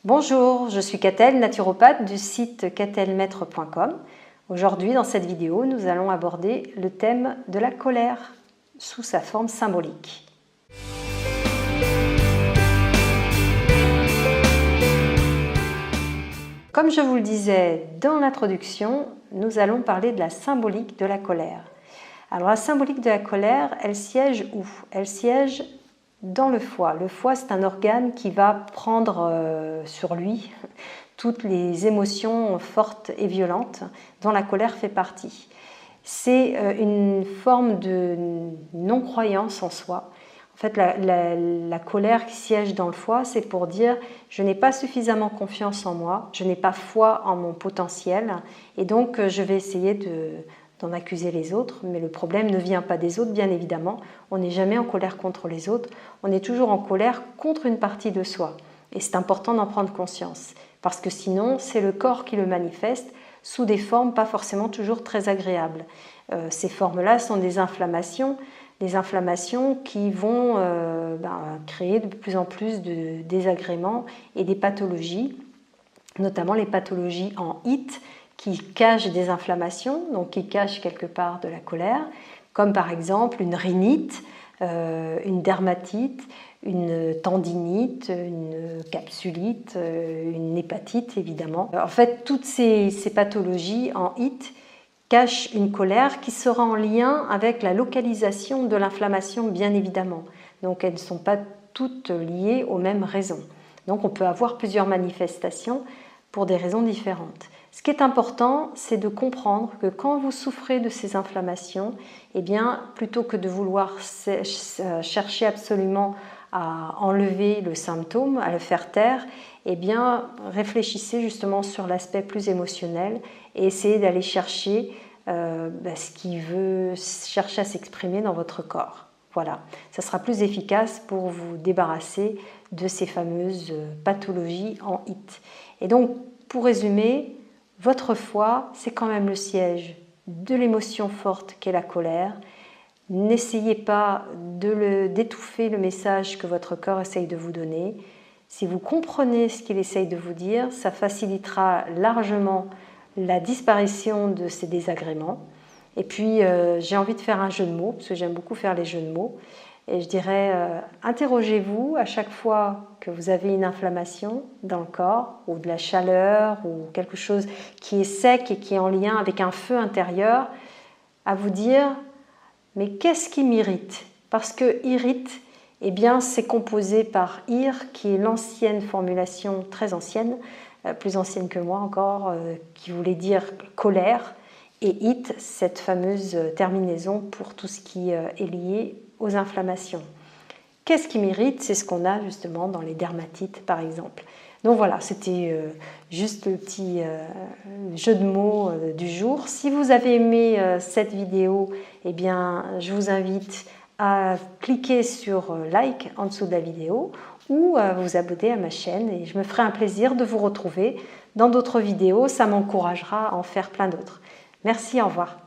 Bonjour, je suis Catel, naturopathe du site catelmaître.com. Aujourd'hui, dans cette vidéo, nous allons aborder le thème de la colère sous sa forme symbolique. Comme je vous le disais dans l'introduction, nous allons parler de la symbolique de la colère. Alors la symbolique de la colère, elle siège où? Elle siège dans le foie. Le foie, c'est un organe qui va prendre sur lui toutes les émotions fortes et violentes dont la colère fait partie. C'est une forme de non-croyance en soi. En fait, la colère qui siège dans le foie, c'est pour dire « je n'ai pas suffisamment confiance en moi, je n'ai pas foi en mon potentiel et donc je vais essayer d'en accuser les autres ». Mais le problème ne vient pas des autres, bien évidemment. On n'est jamais en colère contre les autres, on est toujours en colère contre une partie de soi. Et c'est important d'en prendre conscience, parce que sinon, c'est le corps qui le manifeste sous des formes pas forcément toujours très agréables. Ces formes-là sont des inflammations qui vont créer de plus en plus de désagréments et des pathologies, notamment les pathologies en IT, qui cachent des inflammations, donc qui cachent quelque part de la colère, comme par exemple une rhinite, une dermatite, une tendinite, une capsulite, une hépatite évidemment. En fait, toutes ces pathologies en IT cachent une colère qui sera en lien avec la localisation de l'inflammation, bien évidemment. Donc elles ne sont pas toutes liées aux mêmes raisons. Donc on peut avoir plusieurs manifestations pour des raisons différentes. Ce qui est important, c'est de comprendre que quand vous souffrez de ces inflammations, eh bien, plutôt que de vouloir chercher absolument à enlever le symptôme, à le faire taire, eh bien, réfléchissez justement sur l'aspect plus émotionnel et essayez d'aller chercher ce qui veut chercher à s'exprimer dans votre corps. Voilà, ça sera plus efficace pour vous débarrasser de ces fameuses pathologies en IT. Et donc, pour résumer, votre foie, c'est quand même le siège de l'émotion forte qu'est la colère. N'essayez pas d'étouffer le message que votre corps essaye de vous donner. Si vous comprenez ce qu'il essaye de vous dire, ça facilitera largement la disparition de ces désagréments. Et puis, j'ai envie de faire un jeu de mots, parce que j'aime beaucoup faire les jeux de mots. Et je dirais, interrogez-vous à chaque fois que vous avez une inflammation dans le corps, ou de la chaleur, ou quelque chose qui est sec et qui est en lien avec un feu intérieur, à vous dire, mais qu'est-ce qui m'irrite? Parce que irrite, eh bien, c'est composé par ir, qui est l'ancienne formulation, très ancienne, plus ancienne que moi encore, qui voulait dire colère, et it, cette fameuse terminaison pour tout ce qui est lié aux inflammations. Qu'est-ce qui m'irrite? C'est ce qu'on a justement dans les dermatites par exemple. Donc voilà, c'était juste le petit jeu de mots du jour. Si vous avez aimé cette vidéo, eh bien, je vous invite à cliquer sur like en dessous de la vidéo ou à vous abonner à ma chaîne et je me ferai un plaisir de vous retrouver dans d'autres vidéos. Ça m'encouragera à en faire plein d'autres. Merci, au revoir.